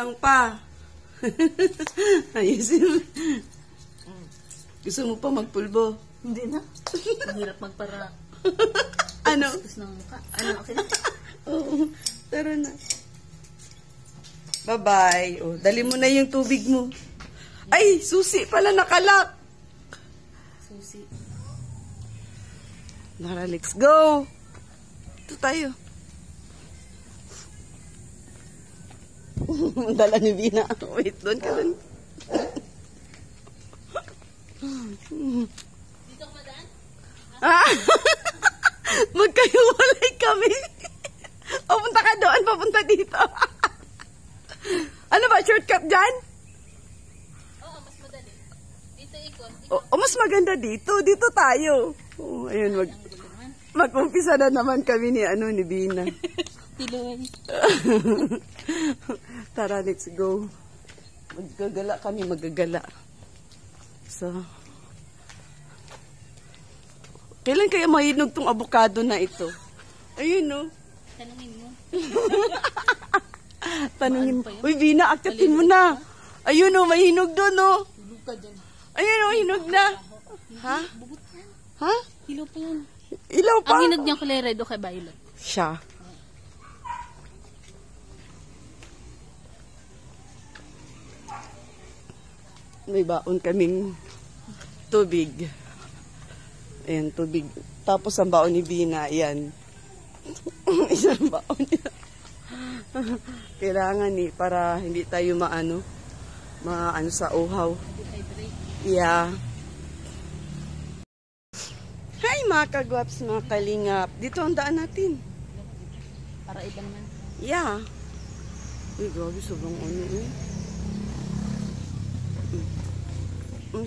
Kulang pa. Ayusin mo. Gusto mo pa magpulbo? Hindi na. Mahirap magpara. Ano? Tapos ng mukha. Ano, okay na? Oo. Tara na. Bye-bye. Oh, dali mo na yung tubig mo. Ay, susi pala nakalak. Susi. Nara, let's go. Ito tayo. Dala ni Bina. Wait, doon ka doon. Dito ka madaan? Ah! Magkahiwalay kami. Papunta ka doon, papunta dito. Ano ba, shortcut dyan? Oo, mas madali. Dito ikon. O, mas maganda dito. Dito tayo. Oh, ayun, mag-umpisa na naman kami ni Bina. Tiloy. Tara, let's go. Magagala kami, magagala. So, kailan kaya mahinog tong avocado na ito? Ayun, no? Tanungin mo. Tanungin mo. Uy, Bina, akyatin mo na. Ayun, no, mahinog doon, no? Hilog ka dyan. Ayun, no, hinog na. Ha? Bugot yan. Ha? Hilaw pa yan. Ilaw pa. Ang hinog niyang kulay red o kay violet. Siya. May baon kaming tubig. Ayan, tubig. Tapos ang baon ni Bina, ayan. Isang baon niya. Kailangan para hindi tayo maano sa uhaw. Yeah. Hi mga kagwaps, mga kalingap. Dito ang daan natin. Para iba naman. Yeah. Uy, grabe, sobrang eh.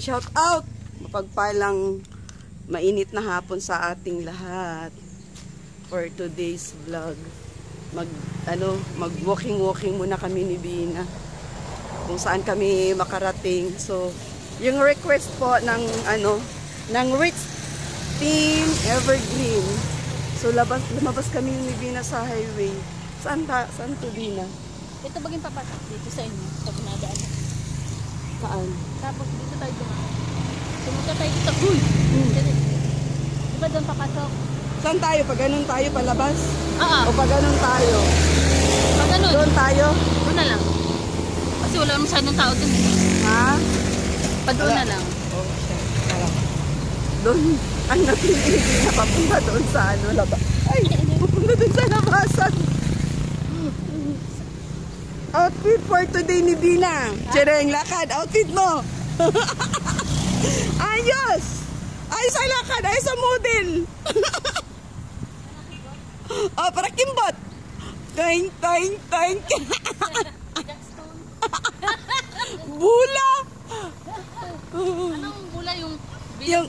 Shout out! Mapagpalang mainit na hapon sa ating lahat for today's vlog. Mag-walking muna kami ni Bina kung saan kami makarating. So, yung request po ng Rich Team Evergreen. So, lumabas kami ni Bina sa highway. Saan to, Bina? Ito baging papatak dito sa inyo. Sa pinadaan. Saan? Tapos dito tayo dumaan. Sumunta tayo dito. Uy! Di ba doon papasok? Saan tayo? Pag ganun tayo palabas? Oo. O pag ganun tayo? Pag ganun. Doon tayo? Doon na lang. Kasi wala masyadong tao doon. Ha? Pa doon na lang. Oh, okay. Doon, ang napili na papunta doon sa labas. Ay, pupunta doon sa labasan. Outfit for today ni Bina. Chereng, lakad. Outfit mo. Ayos. Ayos ang lakad. Ayos ang model. Oh, para kimbot. Tang. Bula. Anong bula yung Yung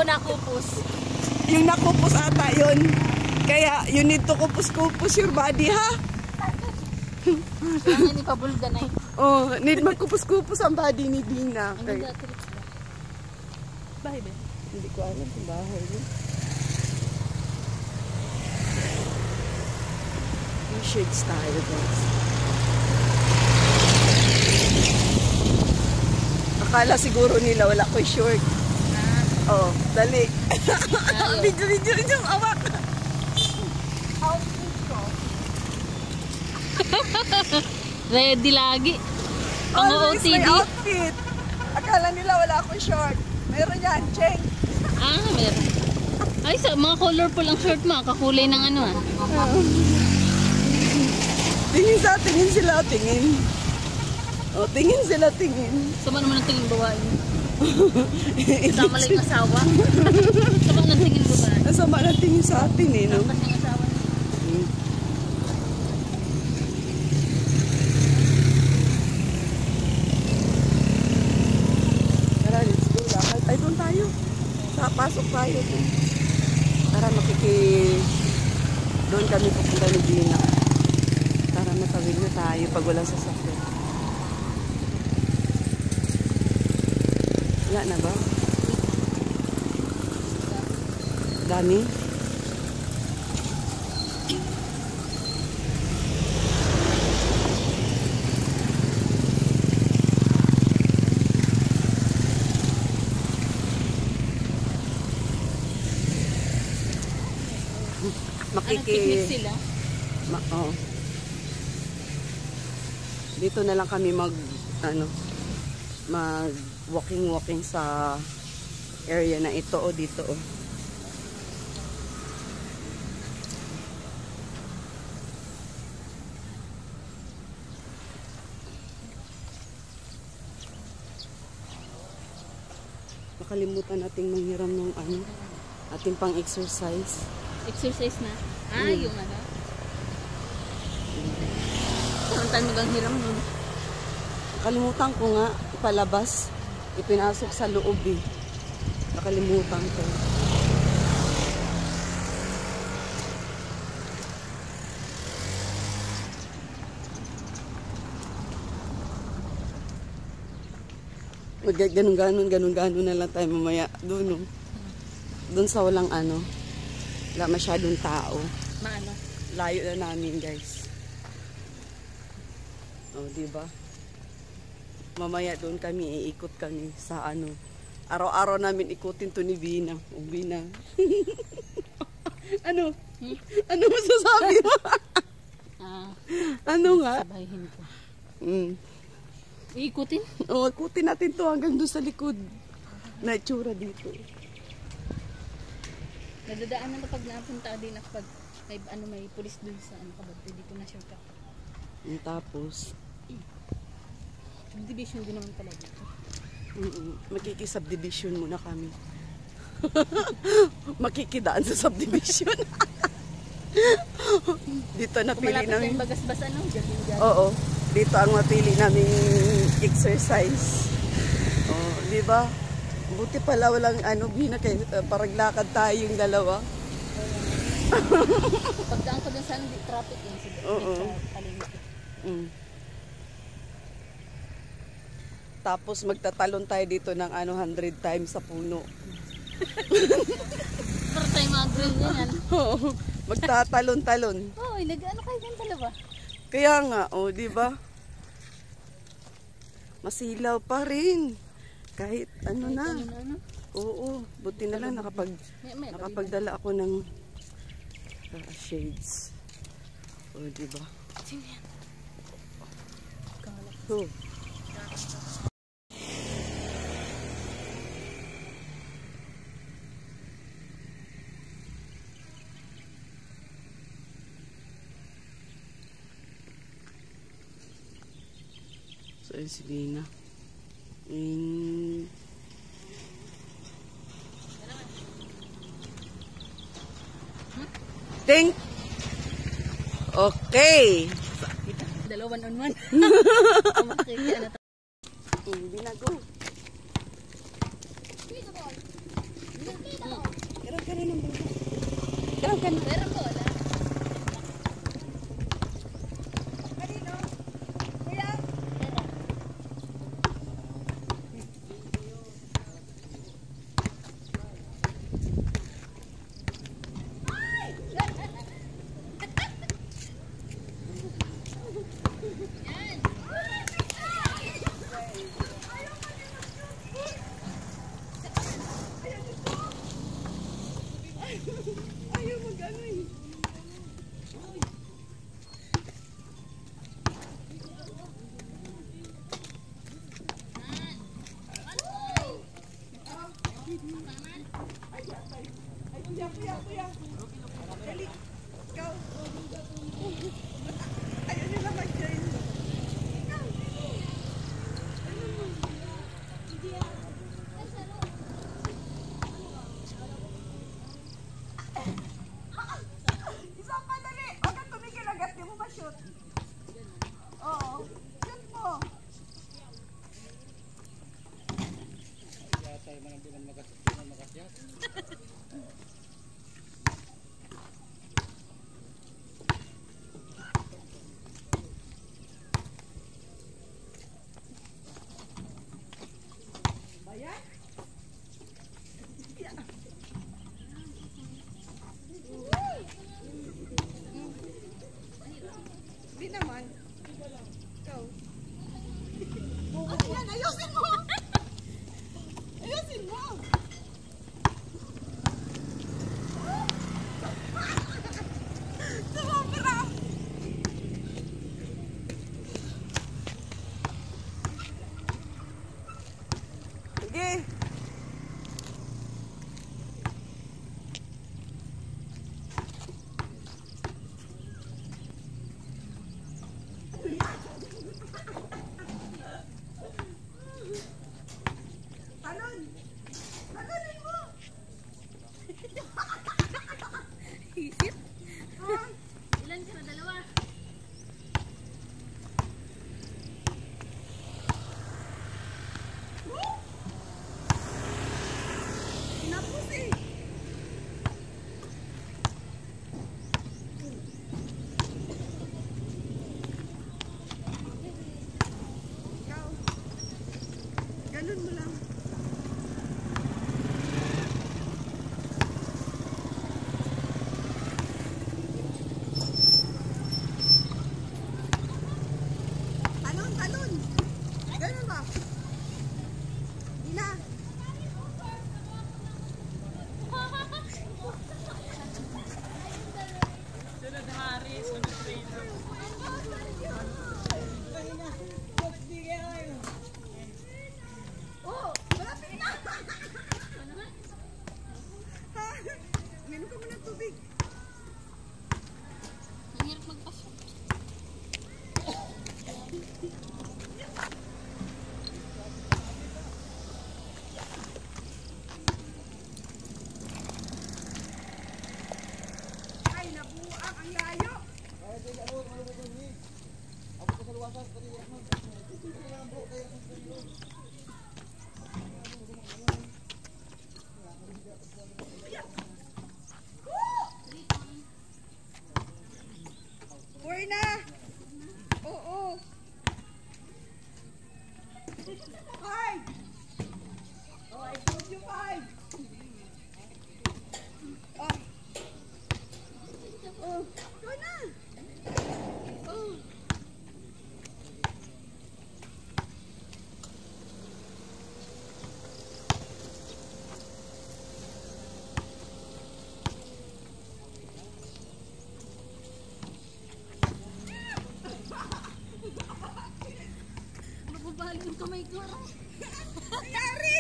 nakupos? Yung nakupos ata yun. Kaya you need to kupos your body, ha? Kaya ni pabulga na eh. Oh, need magkupos-kupos ang body ni Bina. Ano Okay. dati rin ba? Bahay ba? Hindi ko alam kung bahay yun. Yung shades tayo, guys. Akala siguro nila wala ko short. Oh, dali. Video, awak. Outfit ko. Ready lagi. Always OOTD. may outfit. Akala nila wala akong short. Meron yan, check. Meron. Ay, mga colorful ang shirt mo. Kakulay ng ano ah. Tingin sila, tingin. Oh, tingin sila, tingin. Sama naman ang tingin babae. Kasama lang yung asawa. Sama ng tingin babae. Nasama na tingin sa atin eh, no? Kasi yung asawa. Tara, let's go. Lakad. Ay, doon tayo. Pasok tayo. Tara, doon kami pupunta ni Gina. Tara, matawid na tayo pag walang sasakyan. Wala na ba? Dami? Picnic sila. Oh. Dito na lang kami mag walking sa area na ito o dito o. Nakalimutan nating manghiram ng ating pang-exercise. Exercise na? Yung Saan tayo maganghiram nun? Nakalimutan ko nga, ipalabas. Ipinasok sa loob eh. Nakalimutan ko. Ganun na lang tayo mamaya doon, no? Doon sa walang wala masyadong tao. Maano? Layo na namin, guys. Oh, diba? Mamaya doon kami, iikot kami sa araw-araw namin ikutin to ni Bina. O, Bina. Ano? Ano masasabi mo? Ano nga? Sabahin ko. Iikutin? Oo, ikutin natin to hanggang doon sa likod. Na itsura dito. Nadadaan na pag napunta din ako pag may pulis dun sa kabagto. Dito na siya ka. Tapos, subdivision din naman pala dito. Makikisubdivision muna kami. Makikidaan sa subdivision. Dito napili namin. Kung bagas-bas jogging. Oo. Dito ang mapili naming exercise. Oh, di ba? Buti pala walang Bina kay paraglakad tayong dalawa. Pagdaan ko dun sa traffic Oo. Tapos magtatalon tayo dito ng 100 times sa puno. Para tayo mag-grill yan. Oo. Magtatalon-talon. Oo, nag-ano kayo dyan dalawa? Kaya nga, di ba? Masilaw pa rin. Kahit na. Oo, buti na lang nakapagdala ako ng shades. Di ba? Sino yan? So, ayun si Bina. Think. Okay. Dalawan on one. Binago. Karang ka na ng bola. Karang ka na. Meron bola. Ayaw mag-ano eh. Kuya. Dali. Ikaw. Ayaw nila mag-join. Isang padali. Huwag kang tumigil agad. Di mo ma-shoot. Oo. Shoot mo. Yata yung mga bilang makasyat. Bayan? Di naman. Ikaw. Ayan, ayusin mo! Ayusin mo! Oh, malapit na! Minom ka muna ng tubig. Ang hirap magpasok. Ay, nabuang ang layo. Four na. Oo. Five. Oh, I told you five. Oh. Oh, go na. Oh. Nababalik yung kamay ko. Nangyari!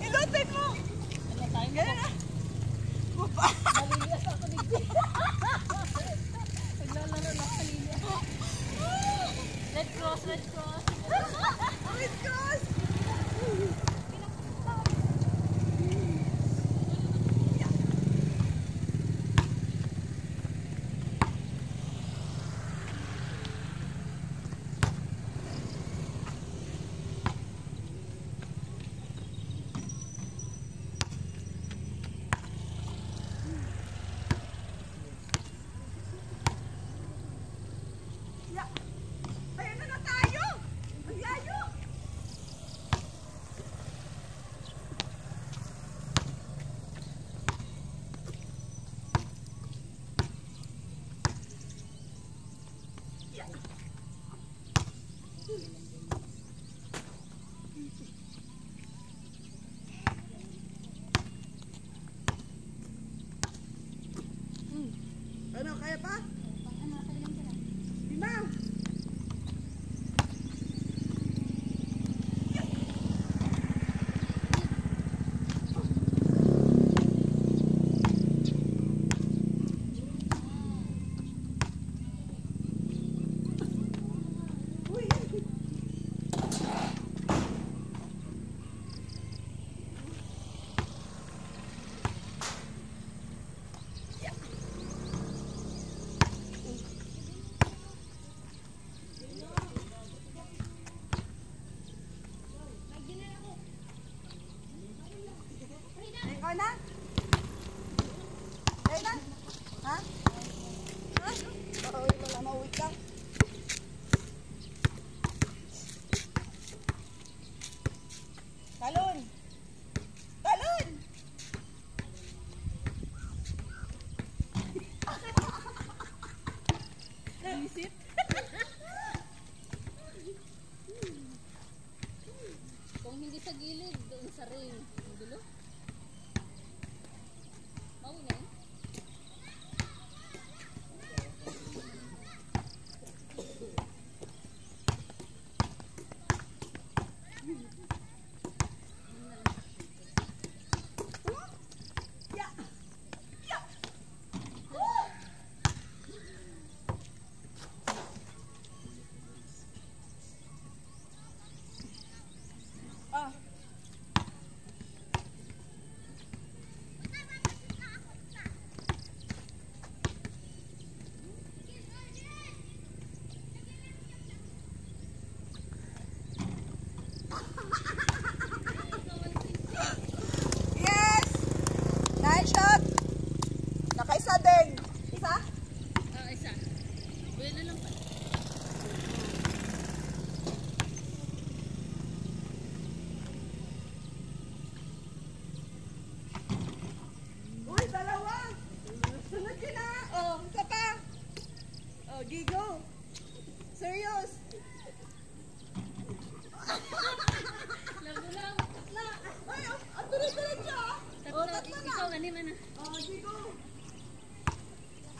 Ilutin mo! Ano tayo mo? Ganun na. Malilias ako ni Jay. Naglalaro na kanina. Let's cross, let's cross. Let's cross! Yeah. Ayan na tayo! Ang layo! Yeah. Ano, kaya pa? Lima! Uy! Ikaw na? Ikaw na? Ha? Ha? Oo, wala mauwi ka. Talon! Talon! Isip? Kung hindi sa gilid, doon sa ring. Ang gulo. Maui na yun. Yeah! Yeah! Ah! Yes! Nice shot! Nakaisa din. Isa? Isa. Buya na lang pala. Uy, dalawa! Sunod yun na! Oh, isa pa! Oh, gigo! Serious! Lago lang. Ay, na na. Oh, sige, go.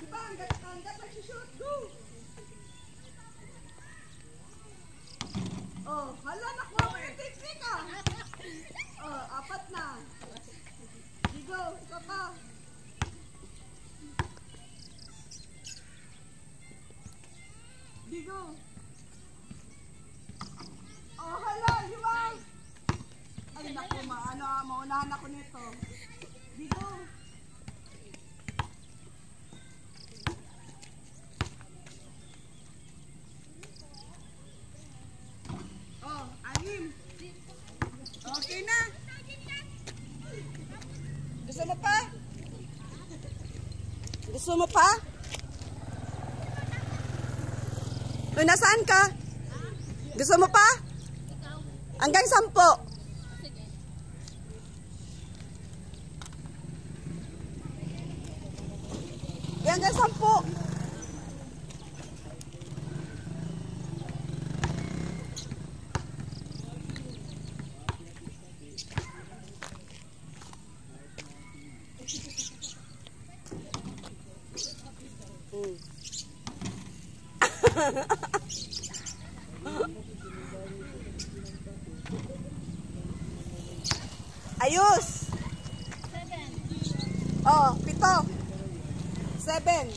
Diba, hanggat mag-shoot, go. Oh, hala, nakuha mo yung technique ah. Oh, 4 na. Sige, go, ikaw pa. Sige, go. Oh, hala, liwag. Ay, naku, maunahan ako nito. Dito. Oh, 6. Okay na. Gusto mo pa? Gusto mo pa? Uy, nasaan ka? Gusto mo pa? Hanggang 10. Hanggang 10. Ayos. 7. Oh, 7. 7.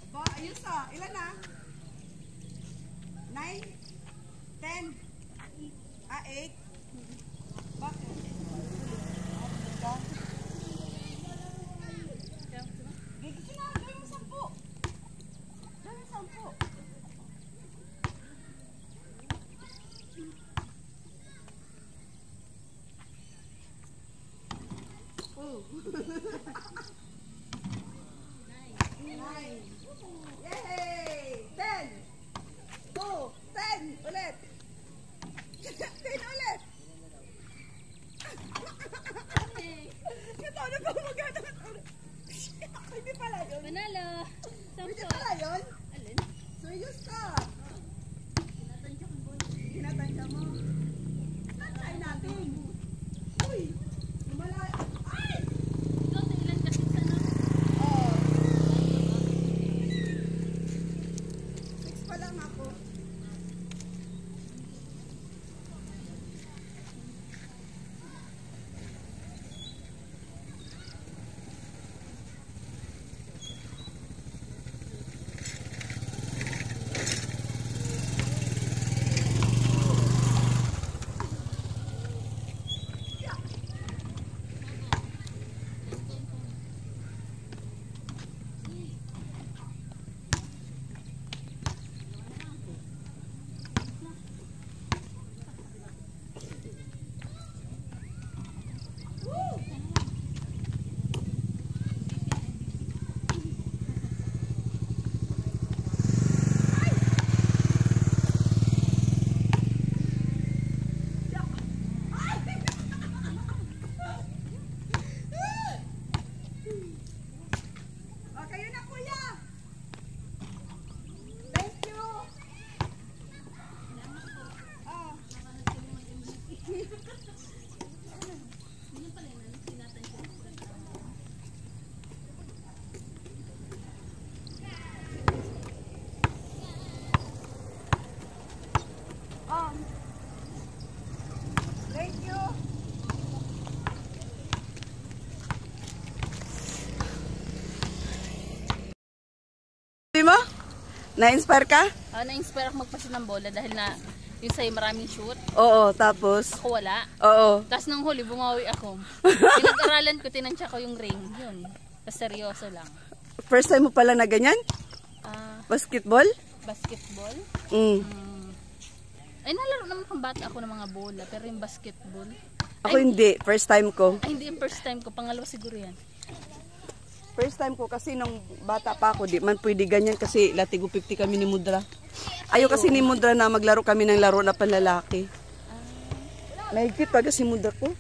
Ba, ayos ah. Ilan na? 9? 10? 8? Bakit? Gigit na, gawin mo 10. Gawin 10. Oh. 9. Yay! 10. 2. 10. Ulit. 10 ulit. Ito, ano ba magana? Hindi pala yun. Panalo. Hindi pala yun? Alin? Serious ka. Tinatansya mo. Tansay natin. Uy! Lumala. Ay! Ikaw sa ilan kasi sa ano? Oh. 6 pa lang ako. Thank you. Di mo? Na-inspire ka? Na-inspire ako magpasin ng bola dahil na yung sa'yo maraming shoot. Oo, tapos? Ako wala. Oo. Tapos nung huli, bumawi ako. Pinag-aralan ko, tinansya ko yung ring. Yun. Tapos seryoso lang. First time mo pala na ganyan? Basketball? Basketball? Ay, nalaro naman kung bata ako ng mga bola. Pero yung basketball... Ako hindi. First time ko. Ay, hindi yung first time ko. Pangalawa siguro yan. First time ko kasi nung bata pa ako, di man pwede ganyan kasi latigo 50 kami ni Mudra. Ayaw kasi ni Mudra na maglaro kami ng laro na panlalaki. Mahigpit pa kasi Mudra ko.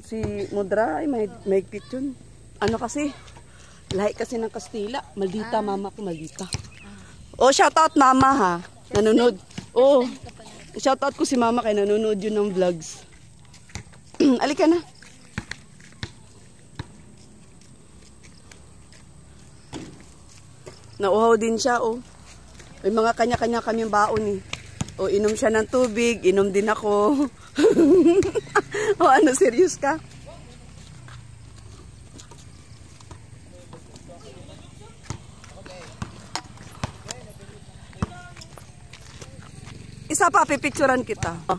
Si Mudra ay mahigpit yun. Ano kasi, lahi kasi ng Kastila. Maldita, mama ko, maldita. Oh, shoutout mama ha. Nanonood. Oh, shoutout ko si mama kay nanonood yun ng vlogs. Alika na. Nauhaw din siya, oh. May mga kanya-kanya kaming baon, eh. O, inom siya ng tubig, inom din ako. O, ano, serious ka? Isa pa, pipicturan kita. Oh.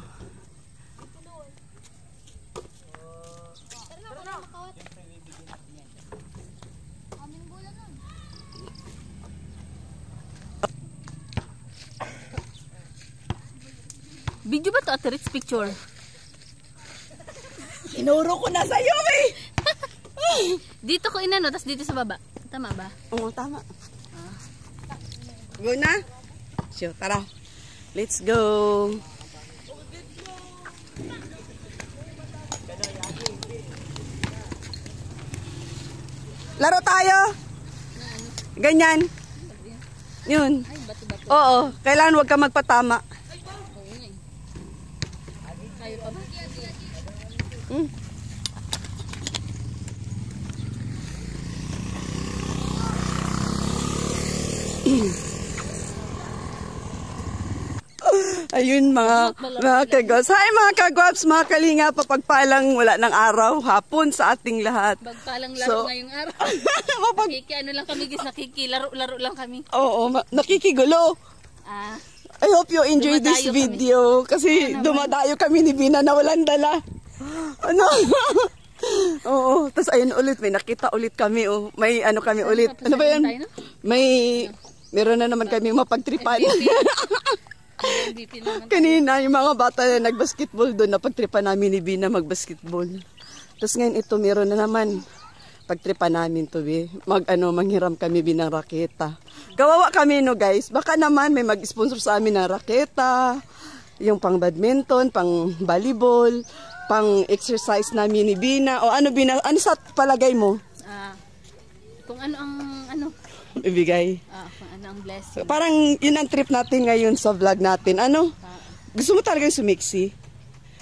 Video ba to, Ate Ritz? Picture? Inuro ko na sa'yo, eh! Dito ko inano, tas dito sa baba. Tama ba? Oo, tama. Go na? Sure, tara. Let's go. Laro tayo. Ganyan. Yun. Oo, kailangan huwag ka magpatama. Kayo pa ba? Ayun mga kagwaps. Hi mga kagwaps, mga kalinga, papagpalang wala ng araw, hapon sa ating lahat. Bagpalang laro ngayong araw. Ano lang kami, guys, nakikilaro-laro lang kami. Oo, nakikigulo. I hope you enjoy this video kasi dumadayo kami ni Bina na walang dala. Ano? Oo, tapos ayun ulit, may nakita ulit kami. Oh. May ano kami ulit. Ano ba yan? Meron na naman kami mapagtripan. Kanina, yung mga bata na nagbasketball doon, napagtripan namin ni Bina magbasketball. Tapos ngayon ito, meron na naman. Pagtripan namin to, manghiram kami binang raketa. Kawawa kami, no guys. Baka naman may mag-sponsor sa amin ng raketa, yung pang badminton, pang volleyball, pang exercise namin ni Bina. O ano, Bina, ano sa palagay mo? Kung ano ang ano? Ibigay. Kung ano ang blessing. Parang yun ang trip natin ngayon sa vlog natin. Ano? Gusto mo talagang sumiksi?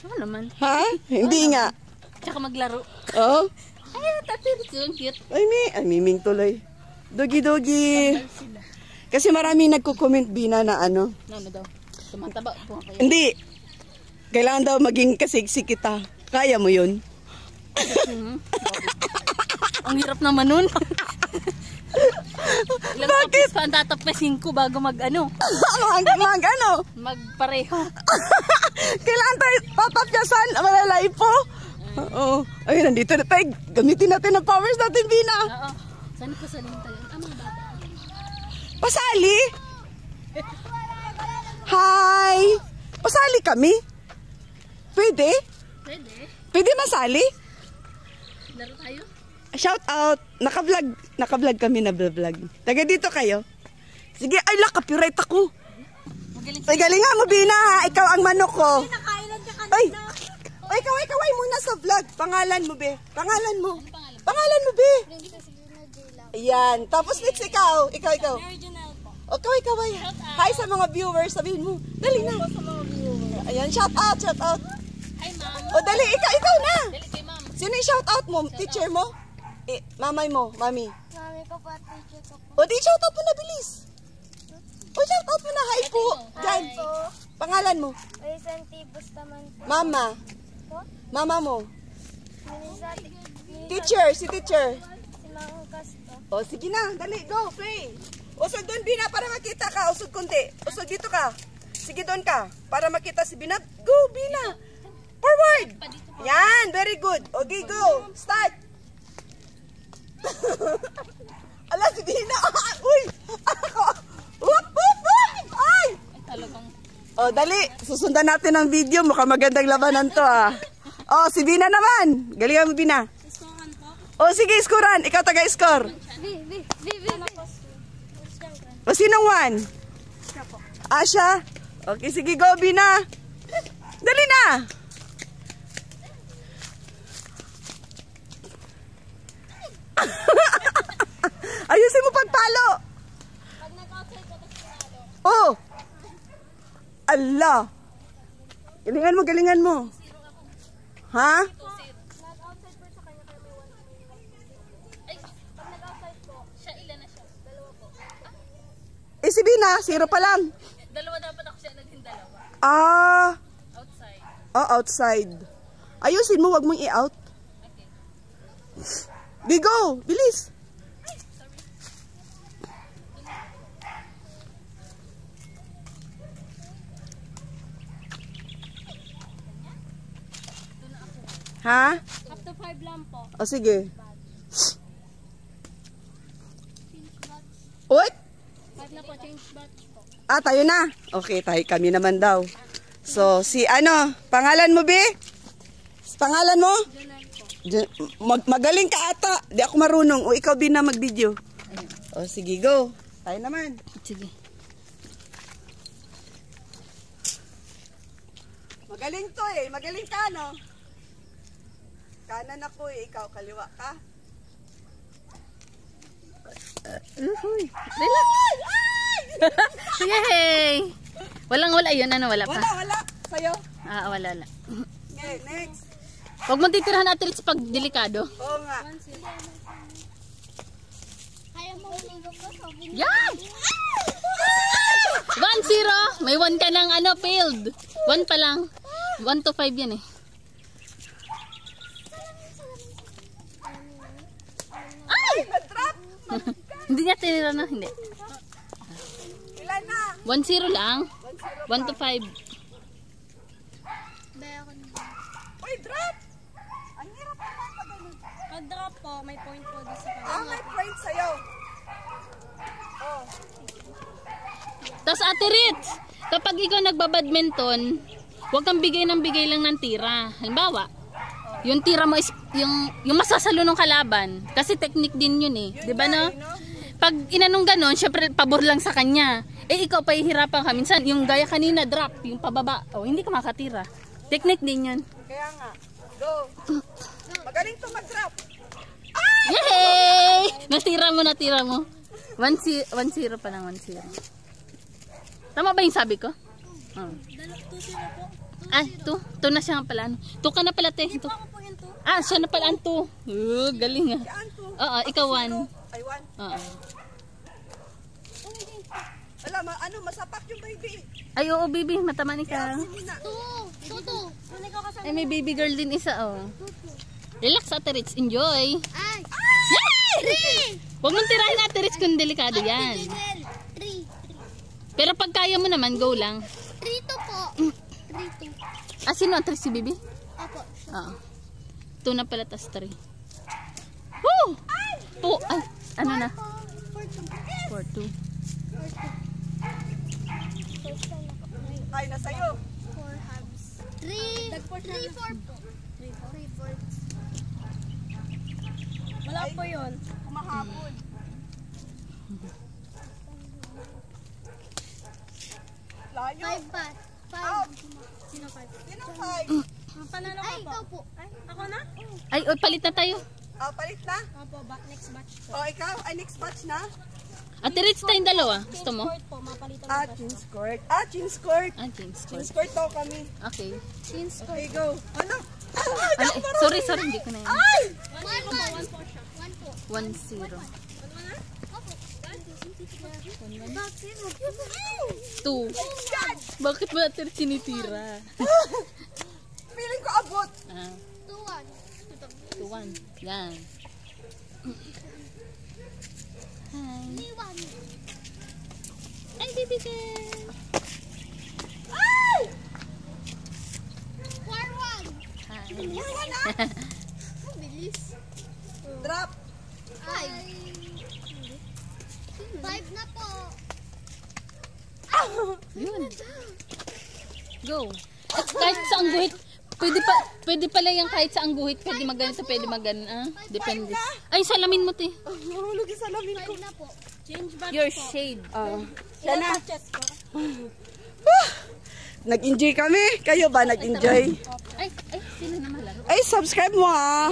Oo naman. Ha? Hindi nga. Tsaka maglaro. Oo? Ay, Tate, yung cute. Ay, miming tuloy. Dogi-dogi. Kasi maraming nagko-comment, Bina, na ano. Ano daw? Tumataba po kayo. Hindi. Kailangan daw maging kasiksi kita. Kaya mo yun? Ang hirap naman nun. Ilang tapos pa ang tatapesin ko bago mag-ano? Mag-ano? Magpareho. Kailangan tayo tatapyasan. Malalay po. Oo. Ayun, nandito na tayo. Gamitin natin ang powers natin, Bina. Oo. Saan pa sa tayo? Mga bata. Pasali? Hi! Pasali kami? Pwede? Pwede. Pwede masali? Laro tayo? Shout out. Naka-vlog kami na vlog. Taga dito kayo. Sige, ay copyright ako. Ay, galingan mo, Bina, ha? Ikaw ang manok ko. Ay, kaway muna sa vlog. Pangalan mo, be. Pangalan mo. Pangalan mo, be. Ayan. Tapos next ikaw. Ikaw. O, kaway. Hi sa mga viewers. Sabihin mo. Dali na. Ayan, shout out. Hi, ma'am. O, dali. Ikaw na. Dali kay ma'am. Sino yung shout out mo? Teacher mo? Mamay mo, mami. Mami ko pa, teacher ko po. O, di shout out mo na, bilis. O, shout out mo na. Hi po. Diyan. Pangalan mo? Vicente Bustamante. Mama. Po? Mama mo. Teacher. Si teacher. Si Mang Castro. O, sige na. Dali, go, play. Usog doon, Bina, para makita ka. Usog kunti. Usog dito ka. Sige doon ka. Para makita si Bina. Go, Bina. Forward. Yan, very good. Okay, go. Start. Ala, si Bina. Uy. Ako. Ay. Talagang. O, dali. Susundan natin ang video. Mukhang magandang labanan to, ah. O, si Bina naman. Galingan mo, Bina. O sige, scorean. Ikaw taga-score. O sinong one? Asya. Okay, sige, go, Bina. Dali na. Ayusin mo pagpalo. Oh. Allah. Galingan mo, galingan mo. Ha? Eh si Bina, 0 pa lang. Dalawa dapat ako siya, naging dalawa. Ah. Outside. Oh, outside. Ayusin mo, wag mong i-out. Okay. Bigo, bilis. Ha? Up to 5 lang po. O sige. Uy! 5 na po, change batch po. Ah, tayo na. Okay, tayo kami naman daw. So, si ano, pangalan mo, Bi? Pangalan mo? Magaling ka ata. Di ako marunong. O, ikaw, Bi, na mag-video. O, sige, go. Tayo naman. Sige. Magaling to eh. Magaling ka, no? Kanan ako eh. Ikaw, kaliwa ka. Relax. Yay! Wala yun. Ano, wala pa? Wala. Sa'yo. Ah, wala. Okay, next. Huwag mong titirahan natin pag delikado. Oo nga. Kaya mo ligo ko sa Yan! 1-0. May 1 ka ng ano, failed. 1 pa lang. 1 to 5 yan eh. Ay! Nag-drop. Hindi niya tinira na. Hindi. Ilan na? 1-0 lang. 1 to 5. Uy, drop. Ang hirap naman pag ganun. Pag drop po, may point po dito sa Ah, may point sa'yo. Oh. Tapos Ate Ritz, kapag ikaw nagbabadminton, huwag kang bigay lang ng tira. Halimbawa, yung tira mo is yung masasalo ng kalaban. Kasi technique din yun eh. Di ba no? Pag inanong ganon, syempre pabor lang sa kanya. Eh ikaw pahihirapan ka. Minsan yung gaya kanina, drop, yung pababa. Oh, hindi ka makatira. Technique din yun. Kaya nga. Go. Magaling to mag-drop. Yay! Natira mo. 1-0 pa lang, 1-0. Tama ba yung sabi ko? Oh. 2-0 po. Ah, 2 na siya nga pala. 2 ka na pala, te. Ako po yung 2. Ah, siya na pala ang 2. Galing ah. Saan to? Oo, ikaw 1. Ay, 1. Oo. Alam, masapak yung baby. Ay, oo, baby. Mataman ka. 2. Kung ikaw kasama. Ay, may baby girl din isa, oh. Relax, Ate Ritz. Enjoy. Ay! Yay! 3! Huwag mong tirahin, Ate Ritz, kung delikado yan. 3. Pero pag kaya mo naman, go lang. 3-2 po. 3-2. Ah, sino ang 3 si baby? Apo. Oo. 2 na pala, tas 3. Woo! 2. Ay, ano na? 4-2. 4-2. Ay, nasa'yo. 4 halves. 3-4 po. 3-4. Wala po yun. Kumahapon. Layo. 5 ba? 5. Sino 5? Sino 5? Panalo ka po. Ay, ikaw po. Ay, ako na? Ay, palit na tayo. Oh, palit na? Opo, next batch po. Oh, ikaw? Ay, next batch na? Ate Ritz, tayong dalawa. Gusto mo? Court po, mapalitan Ah, na Chin's Court. Ah, Chin's Court. Ah, King's Court. Chin's Court daw kami. Okay. Chin's Okay, go. Ano? Ano, sorry, hindi ko na yan. Ay! 1 po siya. 1 po. 1-0. Opo. 2. Bakit ba Ate Ritz tinitira? Feeling ko abot. Ah, 2-1. 2-1. Yan. Hi. 3-1. Ay, baby girl. Ay! 4-1. Hi. Ang bilis. Drop. 5 na po. Yun. Go. At kahit sa ang guhit, Pwede pala yan kahit sa ang guhit. Pwede magganito, pwede magganito. Depende. Ay, salamin mo, te. Mahulog yung salamin ko. 5 na po. Change back Your po. shade. Sana. Nag-enjoy kami. Kayo ba nag-enjoy? Ay, sino na malaro? Ay, subscribe mo ha.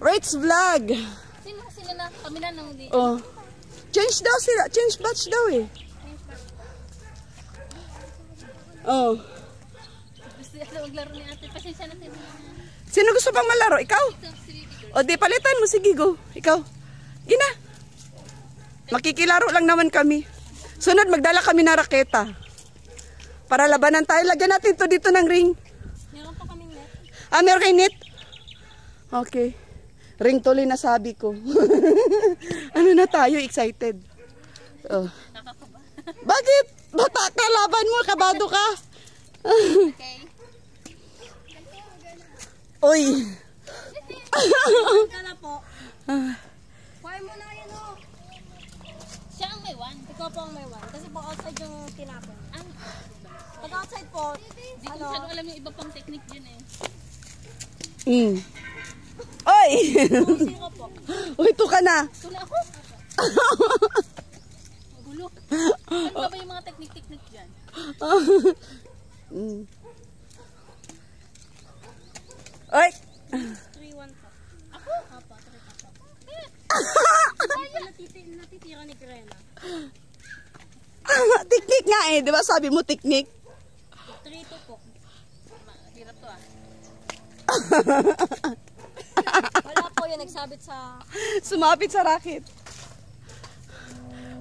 Rates Vlog. Sino na? Kami na nang di. Oh. Change daw sila. Change batch daw eh. Oh. Gusto nila maglaro ni ate. Pasensya natin. Sino gusto pang malaro? Ikaw? O di palitan mo. Sige, go. Ikaw. Gina. Makikilaro lang naman kami. Sunod, magdala kami na raketa. Para labanan tayo. Lagyan natin to dito ng ring. Meron pa kaming net. Meron kayo net? Okay. Ring tuloy na sabi ko. Ano na tayo? Excited. Oh. Bakit? Bata ka, laban mo. Kabado ka. Okay. Uy. Ka na po. Kuha mo na yan o. Siya ang may one. Ikaw po ang may 1. Kasi po outside yung tinapon. Pag outside po, Di ko masyado alam yung iba pang technique dyan eh. Oy. 0 po. Uy, ito ka na. Ito na ako. Magulo. Ano ba yung mga technique dyan? Oy. 3-1 po. Ako? Apo, 3 po. Natitira ni Grena. Teknik nga eh. Di ba sabi mo teknik? 3-2 po. Hirap to ah. Wala po yun, nagsabit sa... Sumapit sa racket.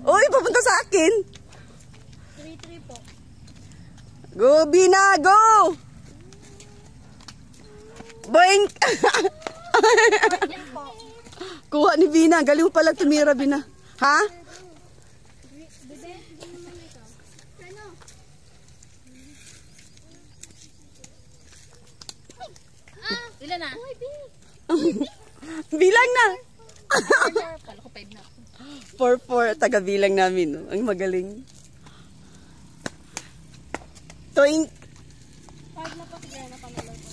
Uy, papunta sa akin. 3-3 po. Go, Bina, go! Boing! Yan po. Kuha ni Bina. Galing mo pala tumira, Bina. Ha? Ilan na? Bilang na. Kala ko 5 na ako. 4-4. Taga-bilang namin. No? Ang magaling. Toink. 5 na po si Grena panalo po.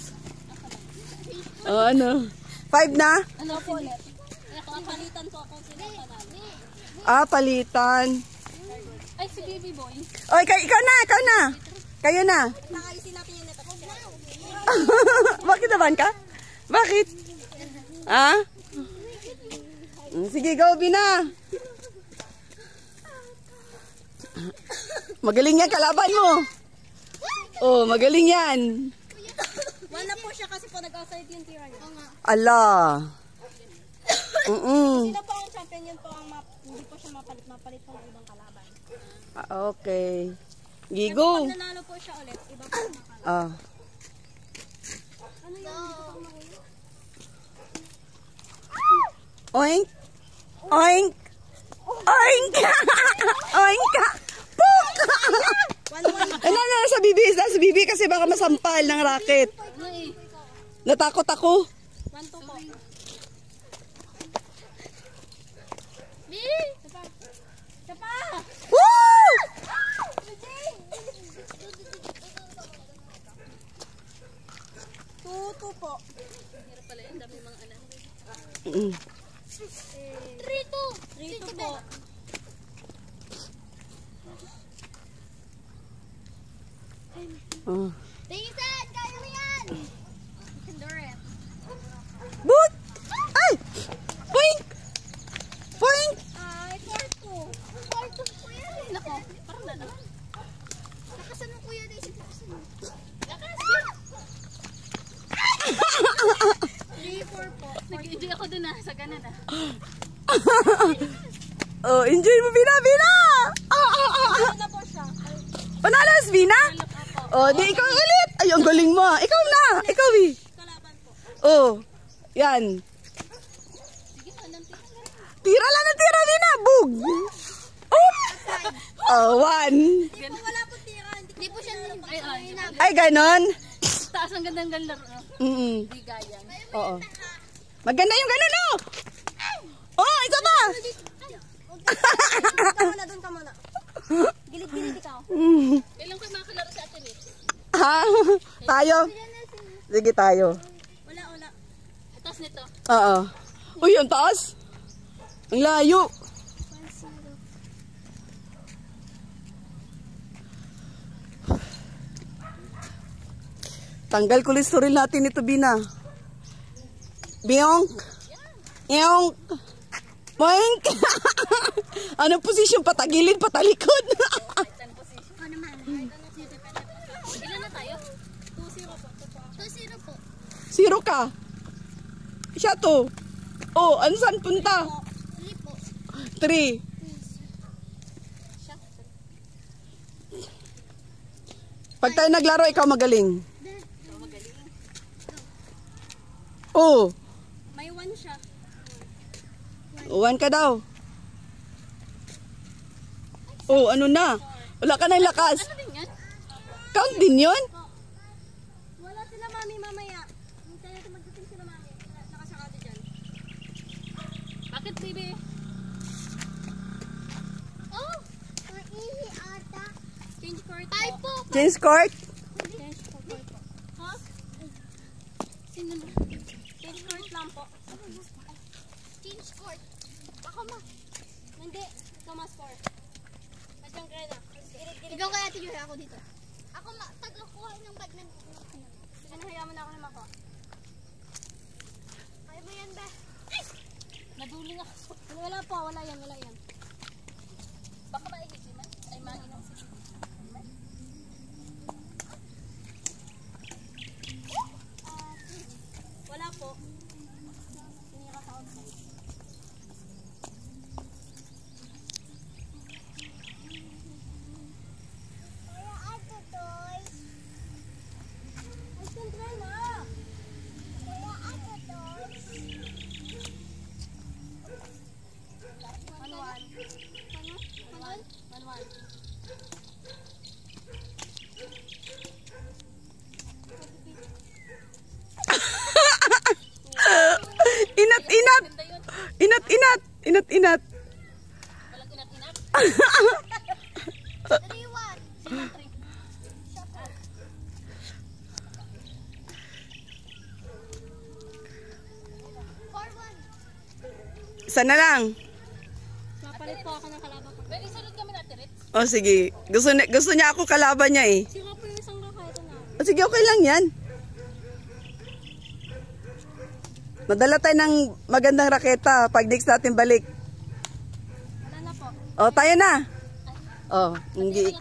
Oh, ano? 5 na? Ano po ulit? Napalitan po ako sila panalo. Palitan. Ay, si baby boy. Oy, ikaw na, ikaw na. Kayo na. Nakalisin natin yung net. Bakit naman ka? Bakit? Ha? Sige, go, Bina. Magaling yan, kalaban mo. Oh, magaling yan. 1 na po siya kasi po nag-outside yung tira niya. Ala. Sila po ang champion, yun po ang hindi po siya mapalit po ng ibang kalaban. Okay. Gigo. Pag nanalo po siya ulit, iba po ang makalaban. Ah. Ano yun? Hindi ko pang mahuli. Oink. Oink. Oink. Oink. Puk. 1-1. Ano na sa bibi kasi baka masampal ng racket. Natakot ako. 1-2 po. Siya pa! Woo! 2-2 po. Hirap pala yun. Dami mga anak. 3-2 po. Oh. Tingin, kaya mo yan! You can do it. Boot! Ay! Poink! Poink! Ay, 4-2. 4-2 po yan. Nako, parang na naman. Nakasan mo kuya na isip ko sa'yo. 3-4 po. Nag-enjoy ako dun ah. Sa ganan ah. Oh, enjoy mo, Bina! Bina! Ano na po siya? Panalo, Bina? Oh, di ikaw ulit. Ay, ang galing mo. Ikaw na. Ikaw, eh. Kalaban po. Oh, yan. Tira lang ng tira, Bina. Bug. Oh, 1. Hindi po wala po tira. Hindi po siya nilapag. Ay, ganon. Taas ang gandang laro. Di gayang. Oo. Maganda yung ganon, oh. Oh, ikaw ba? Doon ka muna. Gilid-gilid ikaw. Kailan ko makakalaro sa atin eh? Ha? Tayo? Sige tayo. Wala. Tapos nito. Oo. Uy, ang taas. Ang layo. 1-0. Tanggal cholesterol natin ito, Bina. Biyong. Iyong. Boink. Anong posisyon? Patagilid, patalikod. Ano naman? Ilan na tayo? 2-0 po. 2-0 po. Zero ka. Siya to. Oh, ano saan punta? 3 po. 3. Pag tayo naglaro, ikaw magaling. Oh, May 1 siya. 1 ka daw. Oh, ano na? Wala ka na lakas. Ano din yan? Count din yun? Wala sila mami mamaya. Hintayin natin magdating sila mami. Nakasakado dyan. Bakit, baby? Oh! Maihi ata. Change court po. Ay po! Change court? Change court po. Ha? Sino na? Change court lang po. Change court. Ako ma. Hindi. Ikaw ma score. Masyang grena. Ikaw kaya tigil ako dito. Ako ma. Taglakuha ng bag ng... Ano hayaan mo na ako naman ko. Kaya mo yan ba? Naduling ako. Wala po. Wala yan. Baka maihisiman. Ay, mainom sila. Wala po. Sinira sa outside. Kaya ato, Toy. Ay, siyempre na. Kaya ato, Toy. 1-1. Inat-inat. Inat-inat. Inat-inat. Walang inat-inat. 3-1. Sino 3? Isa na lang. Mapalit po ako ng kalaban ko. Pwede salud kami na, Tirit. O sige. Gusto niya ako kalaban niya eh. Sira po yung isang raka. Ito na. O sige, okay lang yan. Madala tayo ng magandang raketa pag next natin balik. Wala na po. O, tayo na. O, hindi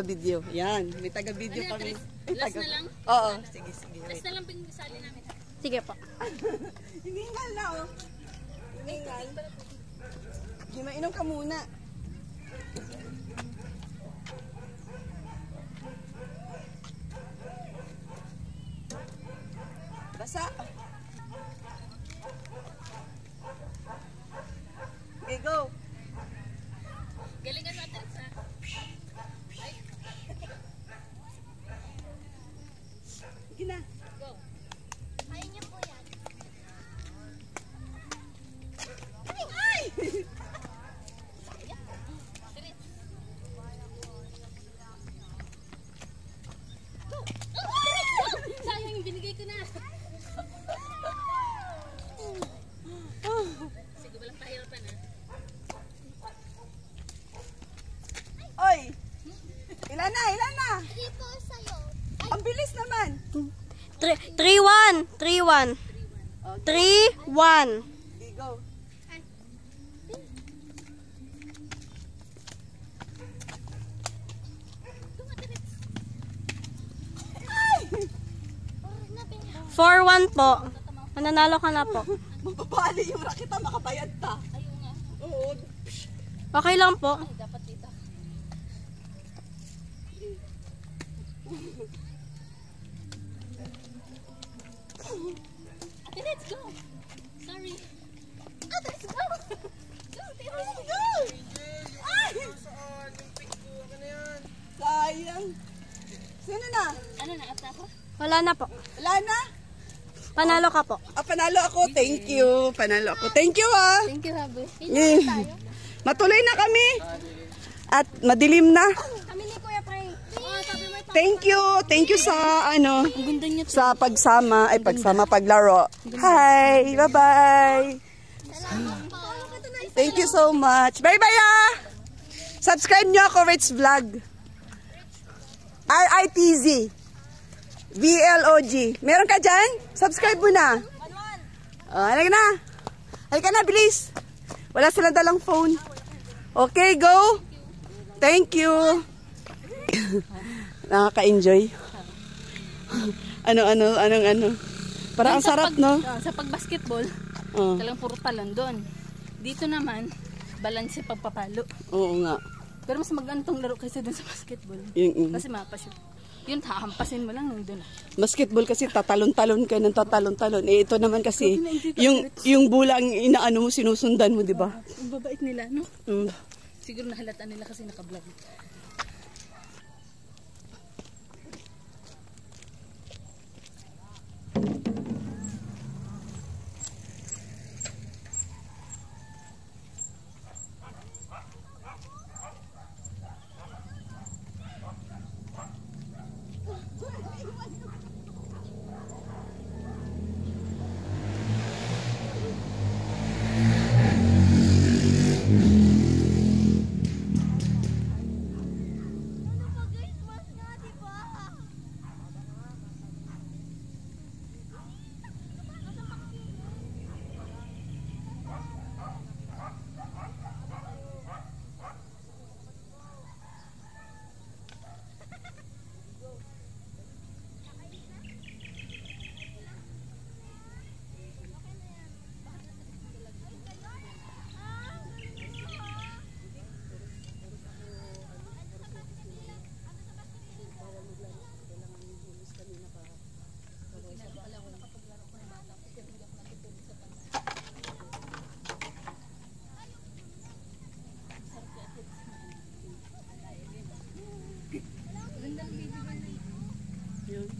video. Yan, may taga-video Ano, kami. Last na lang? Oo, sige. Last na lang pinag-sali namin. Sige po. Hiningal na, oh. Hiningal. Hindi, mainom ka muna. Basa. Okay, go. Galingan natin sa... Ay, Sige na. go. Kaya niyo po yan. Ay! Tirit. Sayang yung binigay ko na. Sige, walang pahirapan ha. Oy! Ilan na? 3 po sa'yo. Ang bilis naman. 3-1. 3-1. 3-1. Okay, go. Ay! 4-1 po. Mananalo ka na po. Mababali yung rakita, makabayad ta. Ayun nga. Oo. Okay lang po. Ay, dapat dito. Ate, let's go. Sorry. Ate, let's go. Go, let's go. Ay! Sayang. Sino na? Ano na, at ako? Wala na po. Wala na? Panalo ka po. Ah, panalo ako. Thank you. Panalo ako. Thank you, ah. Thank you, Habu. Eh, Matuloy na kami. At madilim na. Kami ni Kuya Frank. Oh, sabi mo ito. Thank you. Thank you sa ano, Ang ganda niya. sa paglaro. Hi, bye-bye. Thank you so much. Bye-bye ah. Subscribe nyo ako, Rich Vlog. RITZ. VLOG. Meron ka dyan? Subscribe mo na. Halika na. Halika na, bilis. Wala silang dalang phone. Okay, go. Thank you. Nakaka-enjoy. Ano. Parang ang sarap, no? Sa pag-basketball, talagang puro talon doon. Dito naman, balance pagpapalo. Oo nga. Pero mas magantong laro kaysa dun sa basketball. Kasi mapashoot. Yun, hahampasin mo lang nung dun. Basketball kasi tatalon-talon ka ng tatalon-talon. Eh, ito naman kasi, yung bulang inaano mo, sinusundan mo, di ba? Ang babait nila, no? Siguro nahalata nila kasi naka-vlog.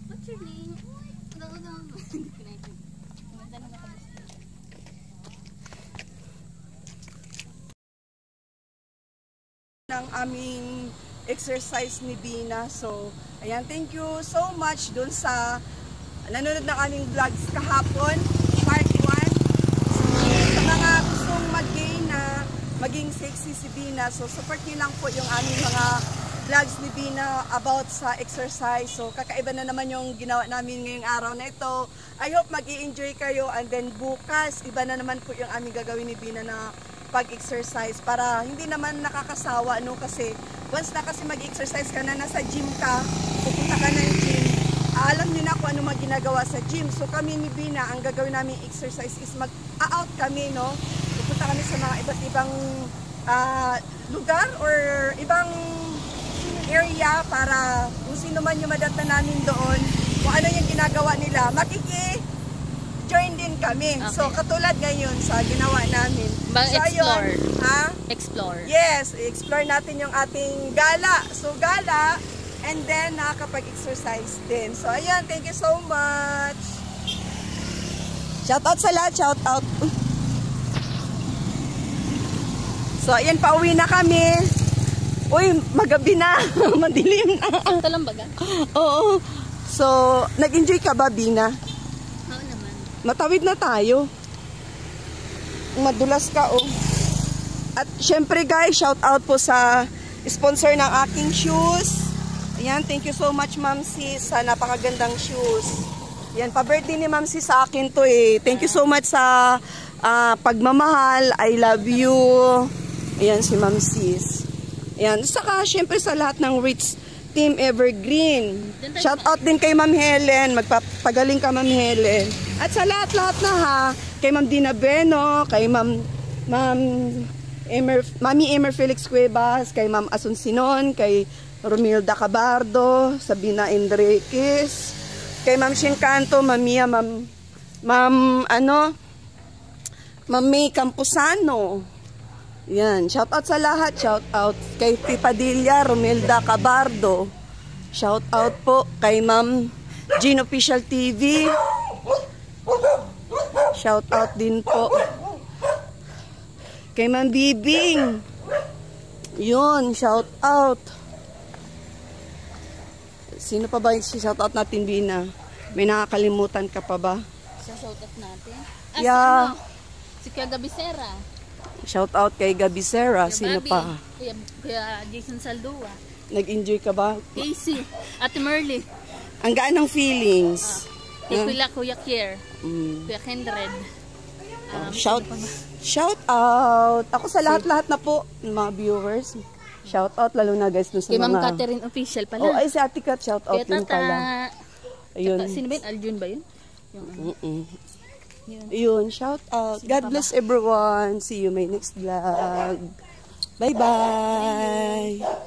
What's your name? ng aming exercise ni Bina. So, ayan, thank you so much dun sa nanonood ng aming vlogs kahapon, part 1. So, sa mga gustong mag-gain na maging sexy si Bina, so support niyo lang po yung aming mga vlogs ni Bina about sa exercise. So, kakaiba na naman yung ginawa namin ngayong araw na ito. I hope mag-i-enjoy kayo, and then bukas, iba na naman po yung aming gagawin ni Bina na pag-exercise para hindi naman nakakasawa, no? Kasi once na kasi mag-exercise ka na, nasa gym ka, pupunta ka ng gym, alam niyo na kung ano ginagawa sa gym. So kami ni Bina, ang gagawin namin exercise is mag-out kami, no? Pupunta kami sa mga iba't ibang lugar or ibang area para kung sino man yung madata namin doon, kung ano yung ginagawa nila, join din kami. Okay. So, katulad ngayon sa ginawa namin. So, explore. Ayun, ha? Explore. Yes, explore natin yung ating gala. So, gala, and then nakakapag-exercise din. So, ayan, thank you so much. Shout out sa lahat, shout out. So, ayan, pauwi na kami. Uy, magabi na. Madilim na. Sakto lang baga? Oo. So, nag-enjoy ka ba, Bina? Matawid na tayo. Madulas ka, oh. At syempre guys, shout out po sa sponsor ng aking shoes. Ayan, thank you so much Ma'am Sis sa napakagandang shoes. Ayan, pa-birthday ni Ma'am Sis sa akin to eh. Thank you so much sa pagmamahal. I love you. Ayan si Ma'am Sis. Ayan, saka syempre sa lahat ng Rich Team Evergreen. Shout out din kay Ma'am Helen. Magpapagaling ka Ma'am Helen. At sa lahat-lahat na ha, kay Ma'am Dina Beno, kay Mami Emer Felix Cuevas, kay Ma'am Asuncinon, kay Romilda Cabardo, Sabina Enriquez, kay Ma'am Shinkanto, Ma'am May Campusano. Yan, shout out sa lahat, shout out kay Pipadilla, Romilda Cabardo. Shout out po kay Ma'am Jean Official TV. Shout out din po kay Ma'am Bibing. Yun, shout out. Sino pa ba yung shoutout natin, Bina? May nakakalimutan ka pa ba? Sa shoutout natin. Yeah. Si Kuya Gabisera. Shoutout kay Gabi Sera. Kuya Sino Bobby, pa? Kuya Jason Saldua. Nag-enjoy ka ba? Casey. Ate Merly. Ang gaan ng feelings. Kuya Kier. Mm. Kuya Kindred. Shout out. Ako sa lahat-lahat na po, mga viewers. Shout out lalo na guys dun sa Kay Ma'am mga... Catherine Official pala. Oh, ay si Ate Kat, shout out Kaya yun pala. Ayun. Sino ba yun? Aljun ba yun? Yung ano. Yun. Yun, shout out. God bless everyone. See you my next vlog. Bye-bye.